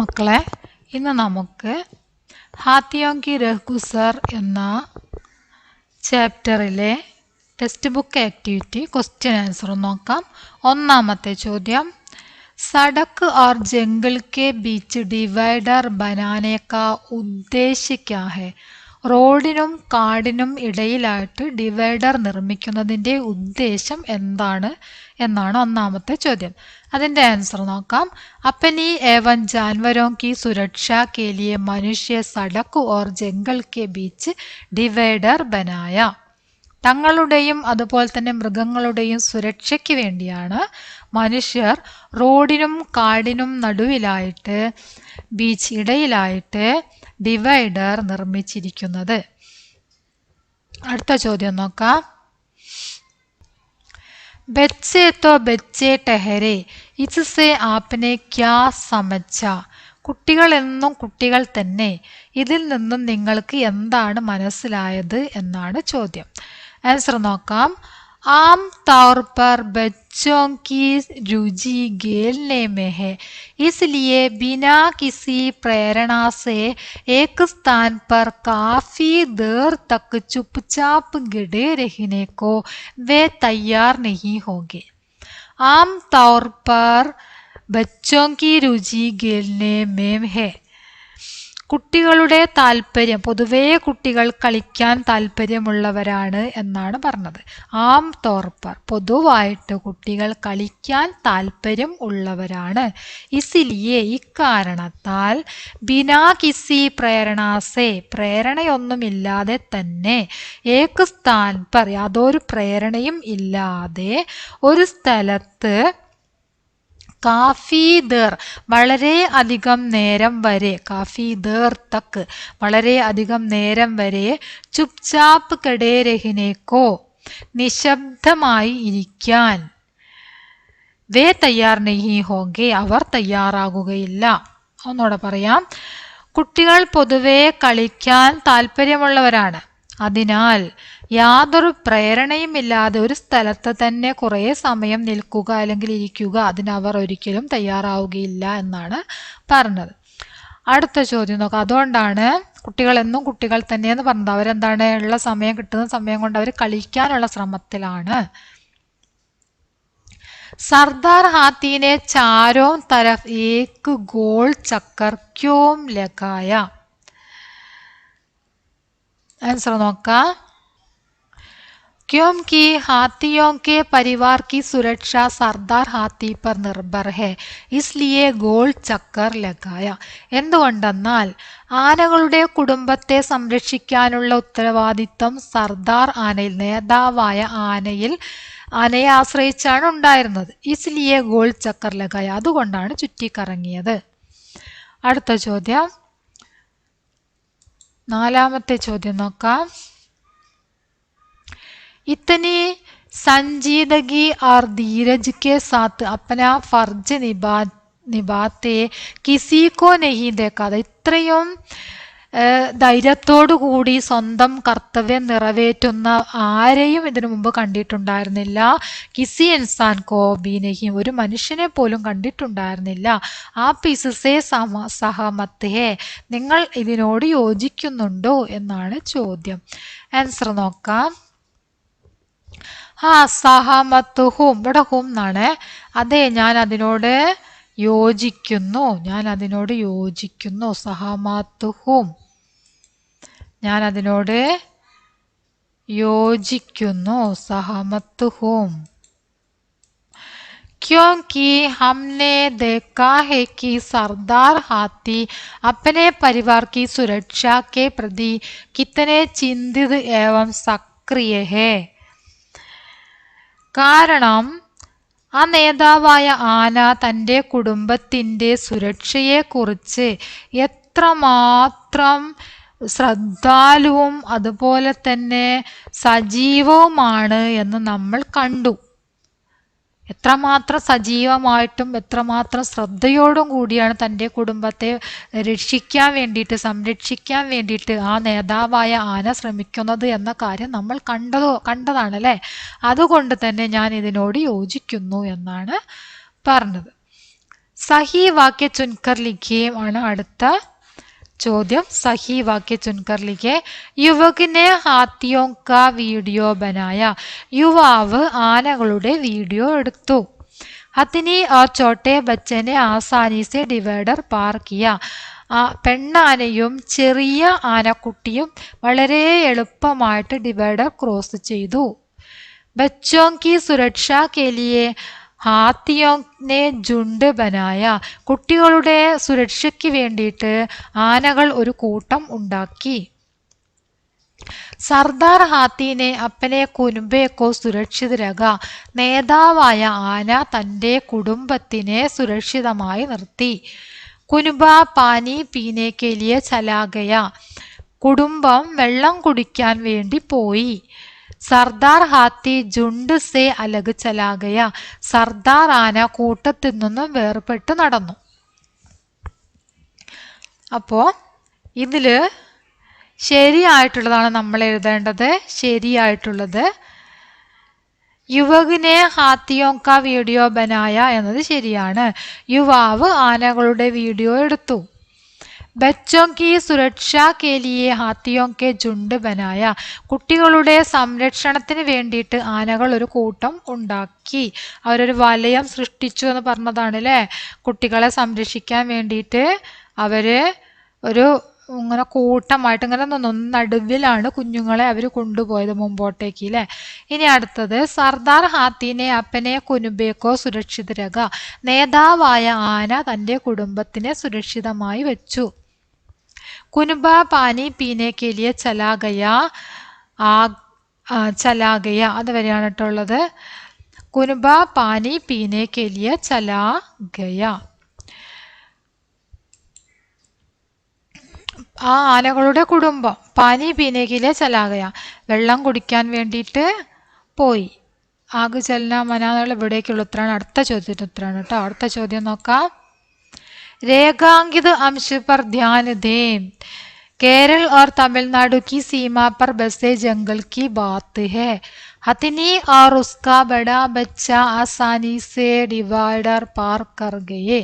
മക്കളെ, ഇന്ന് നമുക്ക് ഹാത്തിയോം കി രഹ്ഗുസർ എന്ന ചാപ്റ്ററിലെ text book activity question answer നോക്കാം. ഒന്നാമത്തെ ചോദ്യം, സടക്ക് और जंगल के बीच डिवाइडर बनाने का उद्देश्य क्या है? റോഡിനും കാടിനും ഇടയിലായിട്ട് ഡിവൈഡർ നിർമ്മിക്കുന്നതിൻ്റെ ഉദ്ദേശം എന്താണ് എന്നാണ് ഒന്നാമത്തെ ചോദ്യം. അതിൻ്റെ ആൻസർ നോക്കാം. अपनी एवं जानवरों की सुरक्षा के लिए मनुष्य सड़क और जंगल के बीच डिवाइडर बनाया. തങ്ങളുടെയും അതുപോലെ തന്നെ മൃഗങ്ങളുടെയും സുരക്ഷയ്ക്ക് വേണ്ടിയാണ് മനുഷ്യർ റോഡിനും കാടിനും നടുവിലായിട്ട് ഇടയിലായിട്ട് ഡിവൈഡർ നിർമ്മിച്ചിരിക്കുന്നത്. അടുത്ത ചോദ്യം നോക്കാം. ബच्चे तो बच्चे ठहरे इससे आपने क्या समझा? കുട്ടികൾ എന്നും കുട്ടികൾ തന്നെ, ഇതിൽ നിന്നും നിങ്ങൾക്ക് എന്താണ് മനസ്സിലായത് എന്നാണ് ചോദ്യം. ആൻസർ നോക്കാം. आम तौर पर बच्चों की रुचि खेलने में है, इसलिए बिना किसी प्रेरणा से एक स्थान पर काफी देर तक चुपचाप खड़े रहने को वे तैयार नहीं होंगे. आम तौर पर बच्चों की रुचि खेलने में है. കുട്ടികളുടെ താല്പര്യം, പൊതുവേ കുട്ടികൾ കളിക്കാൻ താല്പര്യമുള്ളവരാണ് എന്നാണ് പറഞ്ഞത്. ആം തോർപ്പർ, പൊതുവായിട്ട് കുട്ടികൾ കളിക്കാൻ താല്പര്യം ഉള്ളവരാണ്. ഇസിലിയെ, ഇക്കാരണത്താൽ, ബിനാ കിസി പ്രേരണാസെ, പ്രേരണയൊന്നുമില്ലാതെ തന്നെ, ഏക് സ്ഥാൻ പർ, യാതൊരു പ്രേരണയും ഇല്ലാതെ ഒരു സ്ഥലത്ത്, കാഫി ദേർ, വളരെ അധികം നേരം വരെ, കാഫി ദേർ തക്ക്, വളരെ അധികം നേരം വരെ, ചുപ്ചാപ്പ് കടേ രഹിനേക്കോ, നിശബ്ദമായി ഇരിക്കാൻ, വേ തയ്യാർ നഹി ഹോങ്കെ, അവർ തയ്യാറാകുകയില്ല. ഒന്നുകൂടെ പറയാം. കുട്ടികൾ പൊതുവെ കളിക്കാൻ താല്പര്യമുള്ളവരാണ്. അതിനാൽ യാതൊരു പ്രേരണയുമില്ലാതെ ഒരു സ്ഥലത്ത് തന്നെ കുറേ സമയം നിൽക്കുക അല്ലെങ്കിൽ ഇരിക്കുക, അതിനവർ ഒരിക്കലും തയ്യാറാവുകയില്ല എന്നാണ് പറഞ്ഞത്. അടുത്ത ചോദ്യം നോക്കാം. അതുകൊണ്ടാണ് കുട്ടികൾ എന്നും കുട്ടികൾ തന്നെയെന്ന് പറഞ്ഞത്. അവരെന്താണ്, ഉള്ള സമയം, കിട്ടുന്ന സമയം കൊണ്ട് അവർ കളിക്കാനുള്ള ശ്രമത്തിലാണ്. സർദാർ ഹാത്തിനെ ചാരോ തരഫ് ഏക് ഗോൾ ചക്കർ ക്യോം ലഗായ? ആൻസർ നോക്കാം. क्योंकि हाथियों के परिवार की सुरक्षा सरदार हाथी पर निर्भर है, इसलिए गोल चक्कर लगाया. എന്തുകൊണ്ടെന്നാൽ ആനകളുടെ കുടുംബത്തെ സംരക്ഷിക്കാനുള്ള ഉത്തരവാദിത്തം സർദാർ ആനയിൽ, നേതാവായ ആനയെ ആശ്രയിച്ചാണ് ഉണ്ടായിരുന്നത്. ഇസ്ലിയെ ഗോൾ ചക്കർ ലഗായ, അതുകൊണ്ടാണ് ചുറ്റിക്കറങ്ങിയത്. അടുത്ത ചോദ്യം, നാലാമത്തെ ചോദ്യം നോക്കാം. इतनी संजीदगी और धीरज के साथ अपना फर्ज निभाते किसी को नहीं देखा. ഇത്രയും ധൈര്യത്തോടു കൂടി സ്വന്തം കർത്തവ്യം നിറവേറ്റുന്ന ആരെയും ഇതിനു മുമ്പ് കണ്ടിട്ടുണ്ടായിരുന്നില്ല. കിസി ഇൻസാൻ കോ ബി നഹി, ഒരു മനുഷ്യനെ പോലും കണ്ടിട്ടുണ്ടായിരുന്നില്ല. ആ പിസസേ സഹമത്ത് ഹേ, നിങ്ങൾ ഇതിനോട് യോജിക്കുന്നുണ്ടോ എന്നാണ് ചോദ്യം. ആൻസർ നോക്കാം. സഹമത്ത് ഹും, ഇവിടെ ഹും എന്നാണ്. അതെ, ഞാൻ അതിനോട് യോജിക്കുന്നു, ഞാൻ അതിനോട് യോജിക്കുന്നു. സഹമത്ത് ഹും, ഞാൻ അതിനോട് യോജിക്കുന്നു. സഹമത്ത് ഹും. क्योंकि हमने देखा है कि सरदार हाथी अपने परिवार की सुरक्षा के प्रति कितने चिंतित एवं सक्रिय है. കാരണം ആ നേതാവായ ആന തൻ്റെ കുടുംബത്തിൻ്റെ സുരക്ഷയെക്കുറിച്ച് എത്രമാത്രം ശ്രദ്ധാലുവും അതുപോലെ തന്നെ സജീവവുമാണ് എന്ന് നമ്മൾ കണ്ടു. എത്രമാത്രം സജീവമായിട്ടും എത്രമാത്രം ശ്രദ്ധയോടും കൂടിയാണ് തൻ്റെ കുടുംബത്തെ രക്ഷിക്കാൻ വേണ്ടിയിട്ട്, സംരക്ഷിക്കാൻ വേണ്ടിയിട്ട് ആ നേതാവായ ആന ശ്രമിക്കുന്നത് എന്ന കാര്യം നമ്മൾ കണ്ടതാണ് അല്ലേ. അതുകൊണ്ട് തന്നെ ഞാൻ ഇതിനോട് യോജിക്കുന്നു എന്നാണ് പറഞ്ഞത്. സഹി വാക്യ ചുൻകർ ലിഖിയെ ആണ് അടുത്ത ചോദ്യം. സഹി വാക്യ ചുൻകർ ലിഖിയെ. യുവകിനെ ഹാത്തിയോ കാ വീഡിയോ ബനായ. യുവാവ് ആനകളുടെ വീഡിയോ എടുത്തു. ഹത്തിനി और छोटे बच्चे ने आसानी से डिवाइडर पार किया. പെണ്ണാനയും ചെറിയ ആനക്കുട്ടിയും വളരെ എളുപ്പമായിട്ട് ഡിവൈഡർ ക്രോസ് ചെയ്തു. बच्चों की सुरक्षा के लिए हाथियों ने झुंड बनाया. കുട്ടികളുടെ സുരക്ഷയ്ക്ക് വേണ്ടിയിട്ട് ആനകൾ ഒരു കൂട്ടം ഉണ്ടാക്കി. സർദാർ ഹാത്തിനെ അപ്പനെ കുനുബേക്കോ സുരക്ഷിത് രഖ. നേതാവായ ആന തൻ്റെ കുടുംബത്തിനെ സുരക്ഷിതമായി നിർത്തി. കുനുബ പാനി പീനെ കെ ലിയെ ചലാ ഗയ. കുടുംബം വെള്ളം കുടിക്കാൻ വേണ്ടി പോയി. സർദാർ ഹാത്തി ജുണ്ട് സെ അലഗ് ചലാ ഗയ. സർദാർ ആന കൂട്ടത്തിൽ നിന്നും വേർപെട്ട് നടന്നു. അപ്പോൾ ഇതില് ശരിയായിട്ടുള്ളതാണ് നമ്മൾ എഴുതേണ്ടത്. ശരിയായിട്ടുള്ളത് യുവകിനെ ഹാത്തിയോ കാ വീഡിയോ ബനായ എന്നത് ശരിയാണ്. യുവാവ് ആനകളുടെ വീഡിയോ എടുത്തു. ബച്ചോं की सुरक्षा के लिए हाथियों के झुंड बनाया. കുട്ടികളുടെ സംരക്ഷണത്തിന് വേണ്ടിയിട്ട് ആനകൾ ഒരു കൂട്ടം ഉണ്ടാക്കി. അവരൊരു വലയം സൃഷ്ടിച്ചു എന്ന് പറഞ്ഞതാണ് അല്ലേ. കുട്ടികളെ സംരക്ഷിക്കാൻ വേണ്ടിയിട്ട് അവര് ഒരു ഇങ്ങനെ കൂട്ടമായിട്ട് ഇങ്ങനെ നടുവിലാണ് കുഞ്ഞുങ്ങളെ അവർ കൊണ്ടുപോയത് മുമ്പോട്ടേക്ക് അല്ലേ. ഇനി അടുത്തത് സർദാർ ഹാത്തിനെ അപ്പനെ കുനുബേക്കോ സുരക്ഷിത് രഖ. നേതാവായ ആന തൻ്റെ കുടുംബത്തിനെ സുരക്ഷിതമായി വെച്ചു. കുനുബ പാനി പീനെ കെ ലിയെ ചലാ ഗയ. ചലാ ഗയ അതുവരെയാണ് കേട്ടുള്ളത്. കുനുബ പാനി പീനെ കെ ലിയെ ചലാ ഗയ. ആ ആനകളുടെ കുടുംബം പാനി പീനേക്കിലെ ചലാകയ വെള്ളം കുടിക്കാൻ വേണ്ടിയിട്ട് പോയി. ആഗ് ചലന മനാന്നുള്ള ഇവിടേക്കുള്ള ഉത്തരമാണ്. അടുത്ത ചോദ്യത്തിന് ഉത്തരമാണ് കേട്ടോ. അടുത്ത ചോദ്യം നോക്കാം. രേഖാങ്കിത് अंश पर ध्यान दें. केरल और तमिलनाडु की सीमा पर बसे जंगल की बात है. हथिनी और उसका बड़ा बच्चा आसानी से डिवाइडर पार कर गए.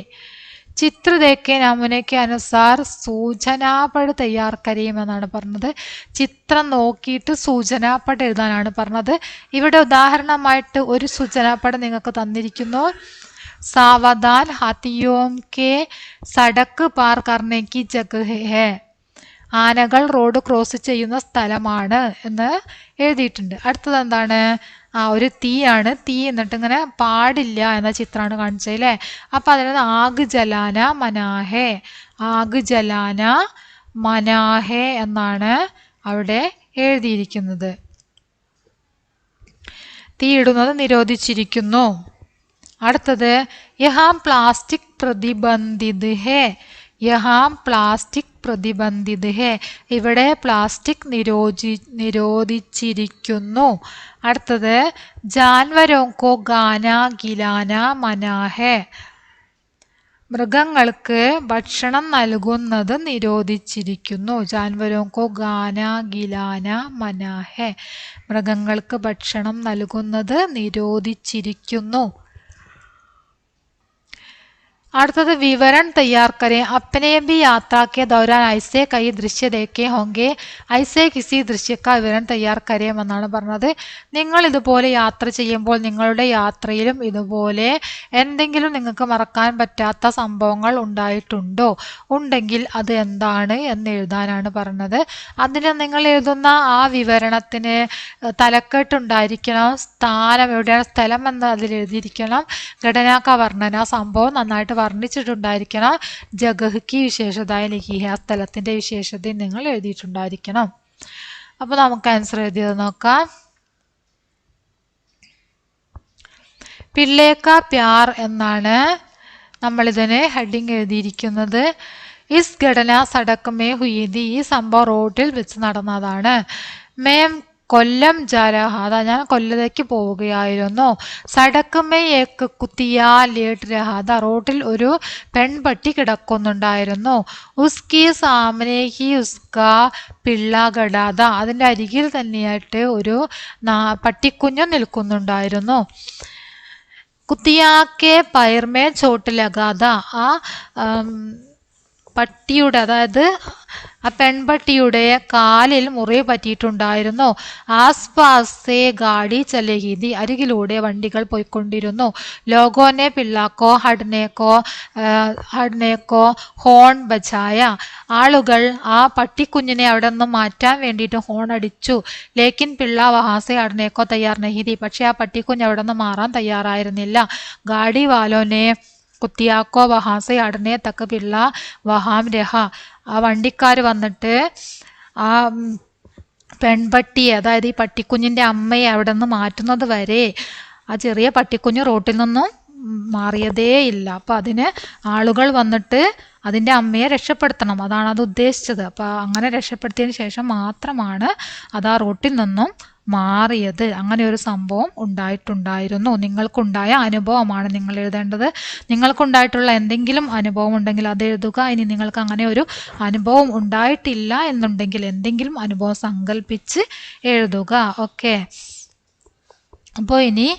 ചിത്ര ദേക്കെ നമൂനയ്ക്ക് അനുസാർ സൂചനാപട് തയ്യാർ കരീമെന്നാണ് പറഞ്ഞത്. ചിത്രം നോക്കിയിട്ട് സൂചനാപട് എഴുതാനാണ് പറഞ്ഞത്. ഇവിടെ ഉദാഹരണമായിട്ട് ഒരു സൂചനാപട് നിങ്ങൾക്ക് തന്നിരിക്കുന്നു. സാവധാൻ ഹാത്തിയോം കെ സടക്ക് പാർ കർനെ കി ജഗഹ് ഹെ. ആനകൾ റോഡ് ക്രോസ് ചെയ്യുന്ന സ്ഥലമാണ് എന്ന് എഴുതിയിട്ടുണ്ട്. അടുത്തത് എന്താണ്? ഒരു തീയാണ്. തീ എന്നിട്ട് ഇങ്ങനെ പാടില്ല എന്ന ചിത്രമാണ് കാണിച്ചത് അല്ലേ. അപ്പം അതിന് ആഗ് ജലാന മനാഹെ. ആഗ് ജലാന മനാഹെ എന്നാണ് അവിടെ എഴുതിയിരിക്കുന്നത്. തീയിടുന്നത് നിരോധിച്ചിരിക്കുന്നു. അടുത്തത് യഹാം പ്ലാസ്റ്റിക് പ്രതിബന്ധിത് ഹെ. യഹാം പ്ലാസ്റ്റിക് പ്രതിബന്ധിത് ഹെ. ഇവിടെ പ്ലാസ്റ്റിക് നിരോധിച്ചിരിക്കുന്നു. അടുത്തത് ജാൻവരോങ്കോ ഗാന ഗിലാന മനാഹെ. മൃഗങ്ങൾക്ക് ഭക്ഷണം നൽകുന്നത് നിരോധിച്ചിരിക്കുന്നു. ജാൻവരോങ്കോ ഗാന ഗിലാന മനാഹെ. മൃഗങ്ങൾക്ക് ഭക്ഷണം നൽകുന്നത് നിരോധിച്ചിരിക്കുന്നു. അടുത്തത് വിവरण तैयार करें. अपने भी यात्रा के दौरान ऐसे कई दृश्य देखे होंगे. ऐसे किसी दृश्य का विवरण तैयार करें എന്നാണ് പറഞ്ഞത്. നിങ്ങൾ ഇതുപോലെ യാത്ര ചെയ്യുമ്പോൾ നിങ്ങളുടെ യാത്രയിലും ഇതുപോലെ എന്തെങ്കിലും നിങ്ങൾക്ക് മറക്കാൻ പറ്റാത്ത സംഭവങ്ങൾ ഉണ്ടായിട്ടുണ്ടോ? ഉണ്ടെങ്കിൽ അത് എന്താണ് എന്ന് എഴുതാനാണ് പറഞ്ഞത്. അതിന് നിങ്ങൾ എഴുതുന്ന ആ വിവരണത്തിന് തലക്കെട്ടുണ്ടായിരിക്കണം. സ്ഥാനം എവിടെയാണ് സ്ഥലം എന്ന് അതിൽ എഴുതിയിരിക്കണം. ഘടനാക വർണ്ണന സംഭവം നന്നായിട്ട് വർണ്ണിച്ചിട്ടുണ്ടായിരിക്കണം. ജഗഹ് കി വിശേഷതായ ലിഖി. ആ സ്ഥലത്തിന്റെ വിശേഷതയും നിങ്ങൾ എഴുതിയിട്ടുണ്ടായിരിക്കണം. അപ്പൊ നമുക്ക് ആൻസർ എഴുതിയത് നോക്കാം. പിള്ളേക്ക പ്യാർ എന്നാണ് നമ്മളിതിന് ഹെഡിങ് എഴുതിയിരിക്കുന്നത്. ഇസ് ഘടന സടക്ക് മേ ഹുയി തി. ഈ സംഭവം റോഡിൽ വെച്ച് നടന്നതാണ്. മേം കൊല്ലം ജാരഹാദ. ഞാൻ കൊല്ലത്തേക്ക് പോവുകയായിരുന്നു. സടക്ക് മേ ഏക്ക് കുത്തിയാ ലേട്ട് രഹാദ. റോഡിൽ ഒരു പെൺപട്ടി കിടക്കുന്നുണ്ടായിരുന്നു. ഉസ്കി സാമനെ ഹി ഉസ്കാ പിള്ള ഗഡാദ. അതിൻ്റെ അരികിൽ തന്നെയായിട്ട് ഒരു പട്ടിക്കുഞ്ഞു നിൽക്കുന്നുണ്ടായിരുന്നു. കുത്തിയാക്കെ പയർമേ ചോട്ട് ലഗാത ആ പട്ടിയുടെ അതായത് ആ പെൺപട്ടിയുടെ കാലിൽ മുറിവ് പറ്റിയിട്ടുണ്ടായിരുന്നു. ആസ്പാസെ ഗാഡി ചലഹിതി അരികിലൂടെ വണ്ടികൾ പോയിക്കൊണ്ടിരുന്നു. ലോഗോനെ പിള്ളാക്കോ ഹഡ്നേക്കോ ഹോൺ ബജായ ആളുകൾ ആ പട്ടിക്കുഞ്ഞിനെ അവിടെ നിന്ന് മാറ്റാൻ വേണ്ടിയിട്ട് ഹോൺ അടിച്ചു. ലേക്കിൻ പിള്ള വഹാസെ ഹഡ്നേക്കോ തയ്യാർ നഹിതി പക്ഷെ ആ പട്ടിക്കുഞ്ഞ് അവിടെ നിന്ന് മാറാൻ തയ്യാറായിരുന്നില്ല. ഗാഡി വാലോനെ കുത്തിയാക്കോ വഹാസെ അടനെ തക്ക പിള്ള വഹാം രഹ ആ വണ്ടിക്കാർ വന്നിട്ട് ആ പെൺപട്ടിയെ അതായത് ഈ പട്ടിക്കുഞ്ഞിൻ്റെ അമ്മയെ അവിടെ നിന്ന് മാറ്റുന്നത് വരെ ആ ചെറിയ പട്ടിക്കുഞ്ഞ് റോട്ടിൽ നിന്നും മാറിയതേ ഇല്ല. അപ്പം അതിന് ആളുകൾ വന്നിട്ട് അതിൻ്റെ അമ്മയെ രക്ഷപ്പെടുത്തണം, അതാണ് അത് ഉദ്ദേശിച്ചത്. അപ്പം അങ്ങനെ രക്ഷപ്പെടുത്തിയതിന് ശേഷം മാത്രമാണ് അത് ആ റോട്ടിൽ നിന്നും മാറിയത്. അങ്ങനെ ഒരു സംഭവം ഉണ്ടായിട്ടുണ്ടായിരുന്നു. നിങ്ങൾക്കുണ്ടായ അനുഭവമാണ് നിങ്ങൾ എഴുതേണ്ടത്. നിങ്ങൾക്കുണ്ടായിട്ടുള്ള എന്തെങ്കിലും അനുഭവം ഉണ്ടെങ്കിൽ അത് എഴുതുക. ഇനി നിങ്ങൾക്ക് അങ്ങനെ ഒരു അനുഭവം ഉണ്ടായിട്ടില്ല എന്നുണ്ടെങ്കിൽ എന്തെങ്കിലും അനുഭവം സങ്കല്പിച്ച് എഴുതുക. ഓക്കെ, അപ്പോൾ ഇനി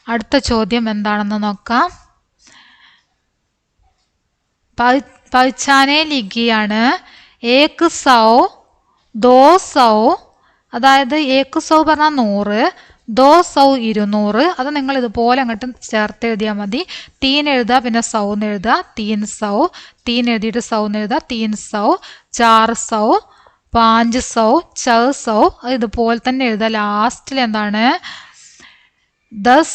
അടുത്ത ചോദ്യം എന്താണെന്ന് നോക്കാം. പഹ്ചാനെ ലിഖിയാണ്. 100, 200 അതായത് 100 പറഞ്ഞാൽ 100, 200 200 അത് നിങ്ങൾ ഇതുപോലെ അങ്ങോട്ട് ചേർത്ത് എഴുതിയാൽ മതി. 3 എഴുതുക, പിന്നെ 100 എഴുതുക, 300, 3 എഴുതിയിട്ട് 100 എഴുതുക, 300, 400, 500, 600 ഇതുപോലെ തന്നെ എഴുതുക. ലാസ്റ്റിൽ എന്താണ് 10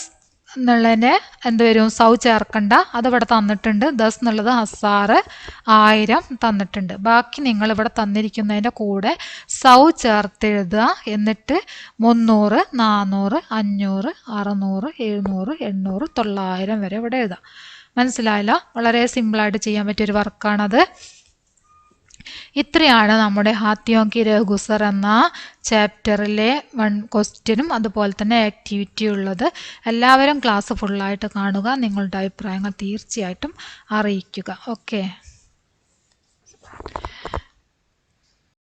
എന്നുള്ളതിന് എന്ത് വരും, 100 ചേർക്കണ്ട, അത് ഇവിടെ തന്നിട്ടുണ്ട്. 10 എന്നുള്ളത് 1000, 1000 തന്നിട്ടുണ്ട്. ബാക്കി നിങ്ങൾ ഇവിടെ തന്നിരിക്കുന്നതിൻ്റെ കൂടെ 100 ചേർത്ത് എഴുതുക. എന്നിട്ട് 300, 400, 500, 600, 700, 800, 900 വരെ ഇവിടെ എഴുതാം. മനസ്സിലായല്ലോ? വളരെ സിമ്പിളായിട്ട് ചെയ്യാൻ പറ്റിയൊരു വർക്കാണത്. ഇത്രയാണ് നമ്മുടെ ഹാത്തിയോം കി രഹ്ഗുസർ എന്ന ചാപ്റ്ററിലെ 1 ക്വസ്റ്റ്യനും അതുപോലെ തന്നെ ആക്ടിവിറ്റി ഉള്ളത്. എല്ലാവരും ക്ലാസ് ഫുള്ളായിട്ട് കാണുക. നിങ്ങളുടെ അഭിപ്രായങ്ങൾ തീർച്ചയായിട്ടും അറിയിക്കുക. ഓക്കെ.